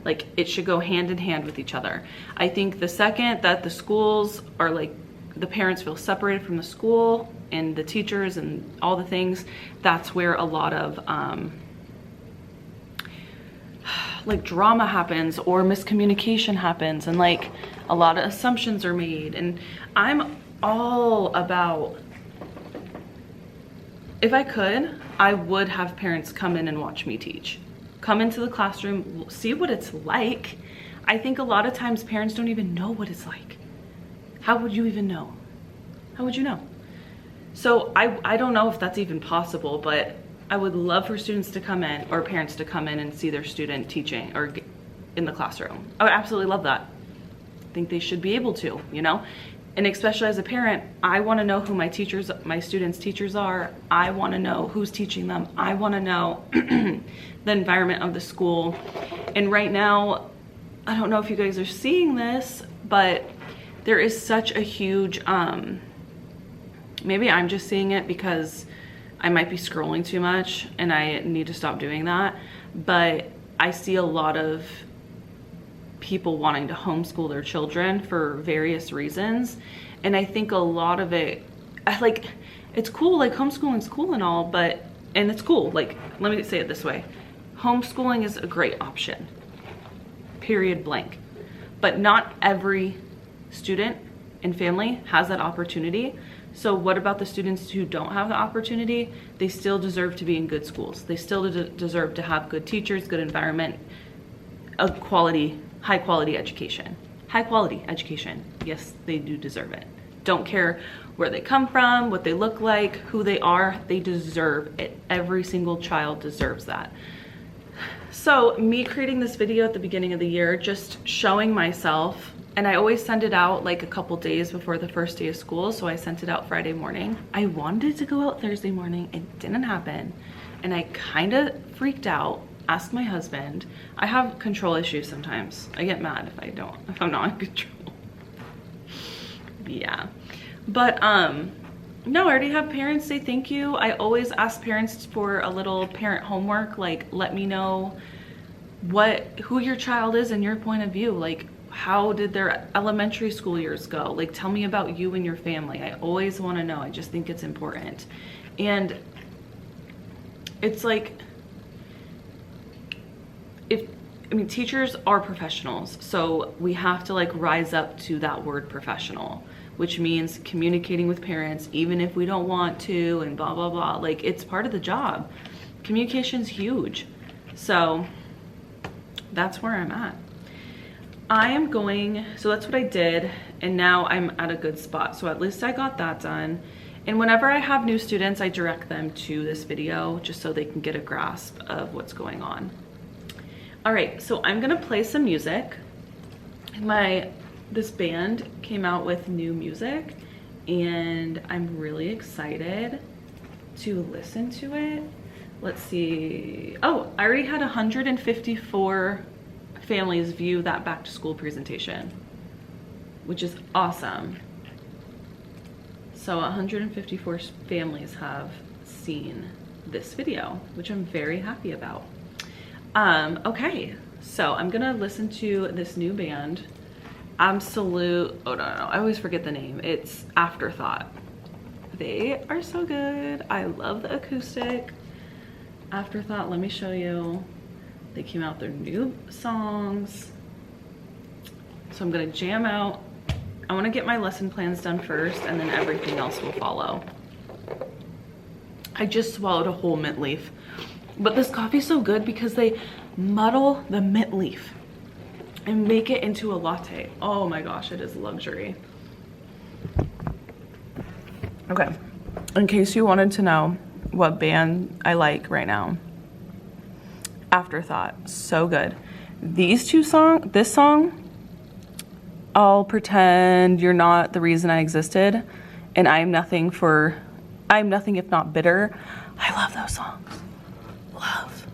Like it should go hand in hand with each other. I think the second that the schools are like, the parents feel separated from the school and the teachers and all the things, that's where a lot of like drama happens or miscommunication happens, and like a lot of assumptions are made. And I'm all about, if I could, I would have parents come in and watch me teach. Come into the classroom, see what it's like. I think a lot of times parents don't even know what it's like. How would you even know? How would you know? So I don't know if that's even possible, but I would love for students to come in, or parents to come in and see their student teaching or in the classroom. I would absolutely love that. I think they should be able to, you know? And especially as a parent, I want to know who my students' teachers are. I want to know who's teaching them. I want to know the environment of the school. And right now, I don't know if you guys are seeing this, but there is such a huge, maybe I'm just seeing it because I might be scrolling too much and I need to stop doing that, but I see a lot of people wanting to homeschool their children for various reasons. And I think a lot of it, like, it's cool, like homeschooling's cool and all, and it's cool, like, let me say it this way. Homeschooling is a great option, period blank. But not every student and family has that opportunity. So what about the students who don't have the opportunity? They still deserve to be in good schools. They still deserve to have good teachers, good environment, a high quality education. High quality education. Yes, they do deserve it. Don't care where they come from, what they look like, who they are, they deserve it. Every single child deserves that. So me creating this video at the beginning of the year, just showing myself, and I always send it out like a couple days before the first day of school. So I sent it out Friday morning. I wanted to go out Thursday morning. It didn't happen. And I kind of freaked out, asked my husband. I have control issues sometimes. I get mad if I'm not in control. Yeah. But no, I already have parents say thank you. I always ask parents for a little parent homework, like let me know who your child is in your point of view. Like, how did their elementary school years go? Like, tell me about you and your family. I always want to know. I just think it's important. And it's like, teachers are professionals, so we have to like rise up to that word professional, which means communicating with parents even if we don't want to, and blah blah blah. Like, it's part of the job. Communication's huge. So that's where I'm at. So that's what I did, and now I'm at a good spot. So at least I got that done. And whenever I have new students, I direct them to this video just so they can get a grasp of what's going on. All right, so I'm gonna play some music. This band came out with new music and I'm really excited to listen to it. Let's see. Oh, I already had 154 families view that back to school presentation, which is awesome. So 154 families have seen this video, which I'm very happy about. Okay, so I'm gonna listen to this new band. Oh no, I always forget the name. It's Afterthought. They are so good. I love the acoustic. Afterthought, let me show you. They came out with their new songs. So I'm gonna jam out. I wanna get my lesson plans done first and then everything else will follow. I just swallowed a whole mint leaf. But this coffee's so good because they muddle the mint leaf and make it into a latte. Oh my gosh, it is luxury. Okay, in case you wanted to know what band I like right now, Afterthought, so good. This song, I'll pretend you're not the reason I existed, and I'm nothing if not bitter. I love those songs. Love.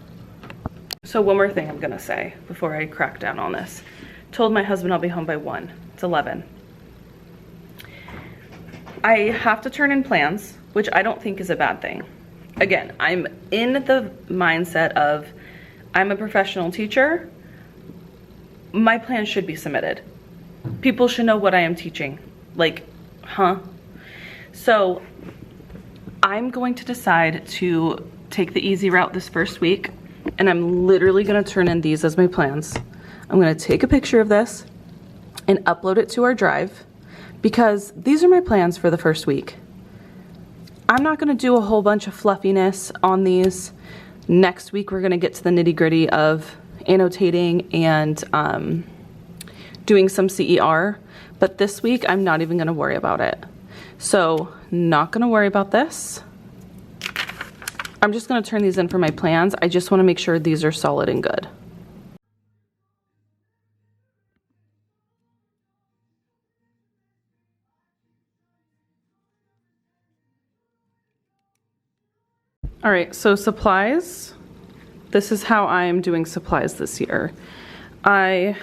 So one more thing I'm gonna say before I crack down on this. Told my husband I'll be home by 1. It's 11. I have to turn in plans, which I don't think is a bad thing. Again, I'm in the mindset of I'm a professional teacher. My plans should be submitted. People should know what I am teaching. Like, huh? So I'm going to decide to take the easy route this first week, and I'm literally gonna turn in these as my plans. I'm gonna take a picture of this and upload it to our drive because these are my plans for the first week. I'm not gonna do a whole bunch of fluffiness on these. Next week, we're gonna get to the nitty-gritty of annotating and doing some CER, but this week, I'm not even gonna worry about it. So, not gonna worry about this. I'm just gonna turn these in for my plans. I just wanna make sure these are solid and good. All right, so supplies. This is how I'm doing supplies this year. I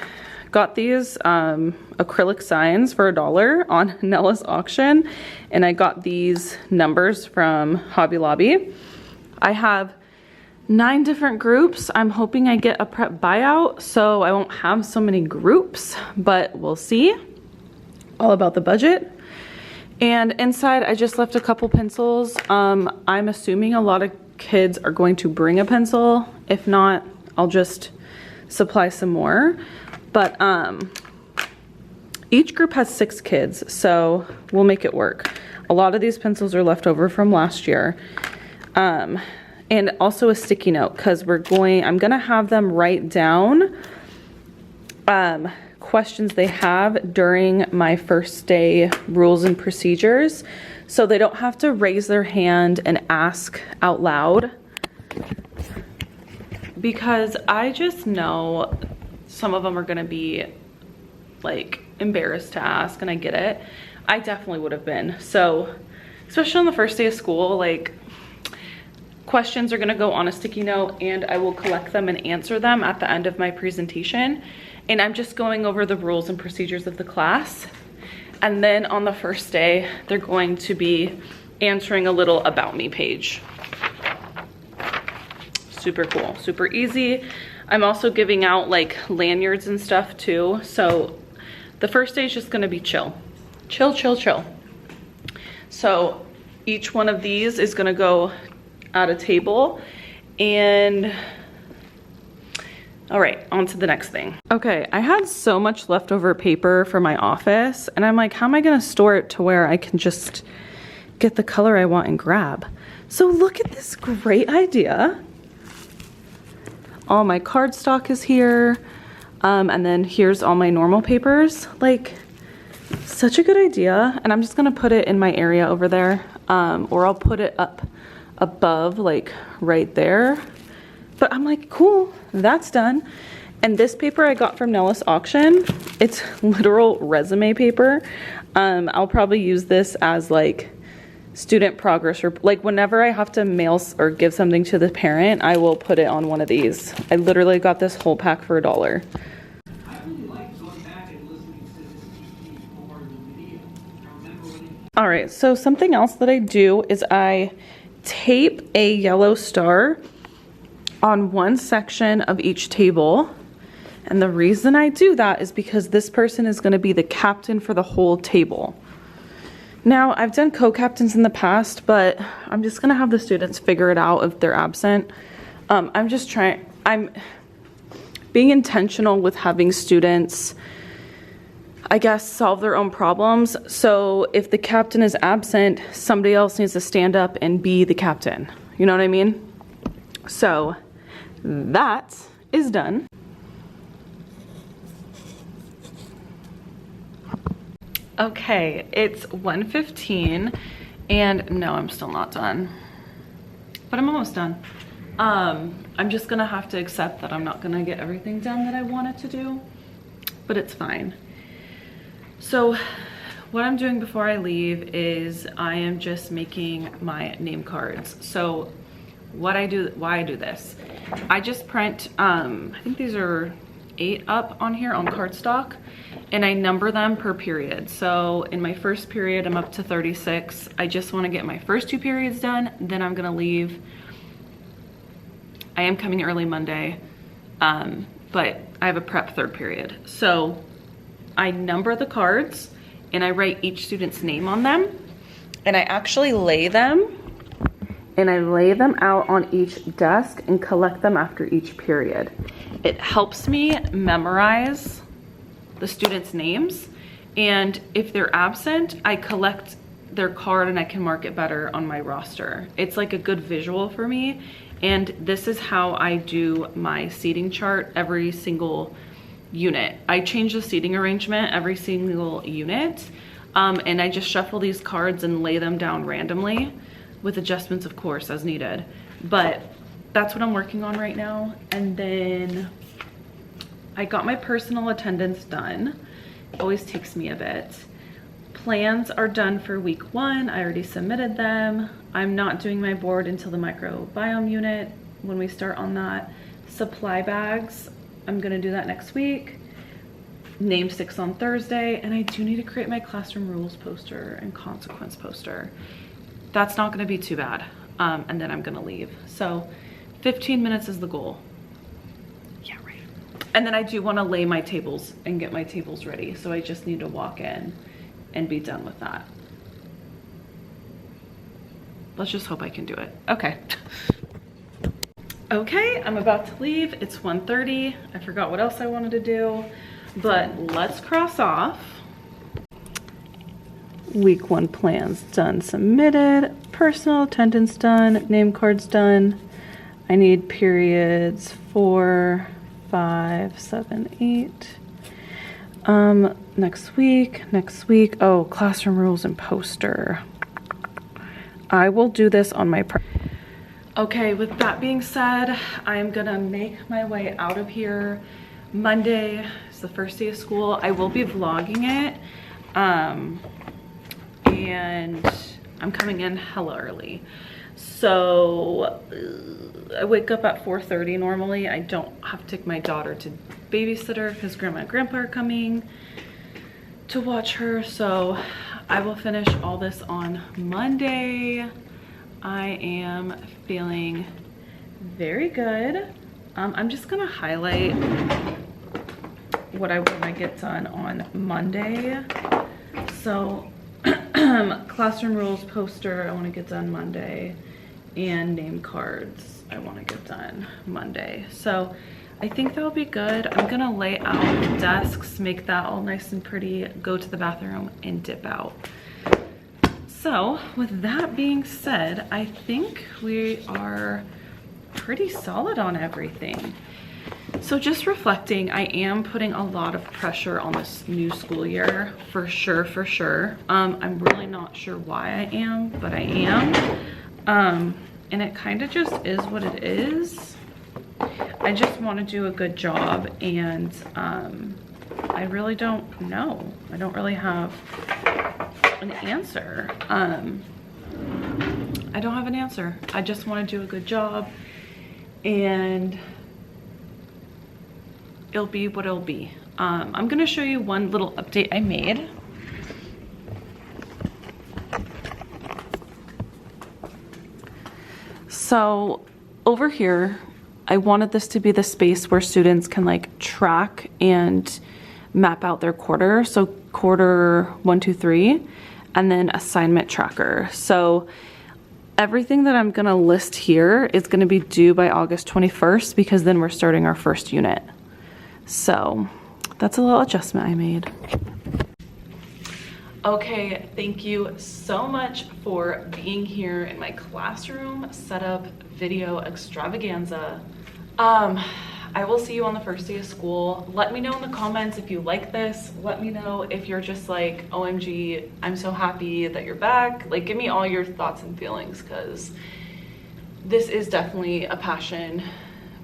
got these acrylic signs for $1 on Nella's auction, and I got these numbers from Hobby Lobby. I have 9 different groups. I'm hoping I get a prep buyout so I won't have so many groups, but we'll see. All about the budget. And inside, I just left a couple pencils. I'm assuming a lot of kids are going to bring a pencil. If not, I'll just supply some more. But each group has 6 kids, so we'll make it work. A lot of these pencils are left over from last year. And also a sticky note, because I'm gonna have them write down questions they have during my first day rules and procedures, so they don't have to raise their hand and ask out loud, because I just know some of them are gonna be like embarrassed to ask, and I get it. I definitely would have been. So especially on the first day of school, like, questions are gonna go on a sticky note and I will collect them and answer them at the end of my presentation. And I'm just going over the rules and procedures of the class. And then on the first day, they're going to be answering a little about me page. Super cool, super easy. I'm also giving out like lanyards and stuff too. So the first day is just gonna be chill. Chill, chill, chill. So each one of these is gonna go at a table, and all right, on to the next thing. Okay, I had so much leftover paper for my office, and I'm like, how am I gonna store it to where I can just get the color I want and grab? So look at this great idea. All my cardstock is here, and then here's all my normal papers. Like, Such a good idea. And I'm just gonna put it in my area over there, or I'll put it up above, like right there. But I'm like, cool, that's done. And this paper I got from Nellis Auction, it's literal resume paper. I'll probably use this as like student progress, or like whenever I have to mail or give something to the parent, I will put it on one of these. I literally got this whole pack for $1. All right, so something else that I do is I tape a yellow star on one section of each table. And the reason I do that is because this person is going to be the captain for the whole table. Now, I've done co-captains in the past, but I'm just going to have the students figure it out if they're absent. I'm being intentional with having students, I guess, solve their own problems. So if the captain is absent, somebody else needs to stand up and be the captain. You know what I mean? So that is done. Okay, it's 1:15 and no, I'm still not done, but I'm almost done. I'm just gonna have to accept that I'm not gonna get everything done that I wanted to do, but it's fine. So what I'm doing before I leave is I am just making my name cards. So why I do this, I just print, I think these are 8 up on here on cardstock, and I number them per period. So in my first period, I'm up to 36. I just want to get my first 2 periods done, then I'm gonna leave. I am coming early Monday, but I have a prep 3rd period. So I number the cards and I write each student's name on them, and I actually lay them out on each desk and collect them after each period. It helps me memorize the students' names, and if they're absent, I collect their card and I can mark it better on my roster. It's like a good visual for me, and this is how I do my seating chart every single unit. I change the seating arrangement every single unit, and I just shuffle these cards and lay them down randomly, with adjustments of course as needed. But that's what I'm working on right now. And then I got my personal attendance done. It always takes me a bit. Plans are done for week 1. I already submitted them. I'm not doing my board until the microbiome unit when we start on that. Supply bags, I'm gonna do that next week. Name sticks on Thursday, and I do need to create my classroom rules poster and consequence poster. That's not gonna be too bad. And then I'm gonna leave. So 15 minutes is the goal. Yeah, right. And then I do wanna lay my tables and get my tables ready. So I just need to walk in and be done with that. Let's just hope I can do it. Okay. Okay, I'm about to leave. It's 1:30. I forgot what else I wanted to do, but let's cross off. Week 1 plans done, submitted. Personal attendance done, name cards done. I need periods 4, 5, 7, 8. Next week, oh, classroom rules and poster. I will do this on my Okay, with that being said, I'm gonna make my way out of here. Monday is the first day of school. I will be vlogging it. And I'm coming in hella early. So I wake up at 4:30 normally. I don't have to take my daughter to babysitter because grandma and grandpa are coming to watch her. So I will finish all this on Monday. I am feeling very good. I'm just gonna highlight what I want to get done on Monday. So classroom rules poster I want to get done Monday, and name cards I want to get done Monday. So I think that'll be good. I'm gonna lay out the desks, make that all nice and pretty, go to the bathroom and dip out. So with that being said, I think we are pretty solid on everything. So just reflecting, I am putting a lot of pressure on this new school year, for sure, for sure. I'm really not sure why I am, but I am. And it kind of just is what it is. I just want to do a good job, and I really don't know. I don't really have an answer. I don't have an answer. I just want to do a good job, and it'll be what it'll be. I'm gonna show you one little update I made. So over here, I wanted this to be the space where students can like track and map out their quarter. So quarter 1, 2, 3, and then assignment tracker. So everything that I'm gonna list here is gonna be due by August 21st, because then we're starting our first unit. So that's a little adjustment I made. Okay, thank you so much for being here in my classroom setup video extravaganza. I will see you on the first day of school. Let me know in the comments if you like this. Let me know if you're just like, OMG, I'm so happy that you're back. Like, give me all your thoughts and feelings, because this is definitely a passion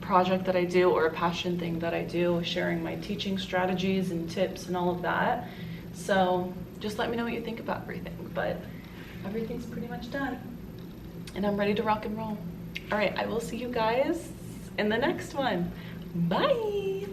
project that I do, or a passion thing that I do, sharing my teaching strategies and tips and all of that. So just let me know what you think about everything, but everything's pretty much done and I'm ready to rock and roll. All right, I will see you guys in the next one. Bye.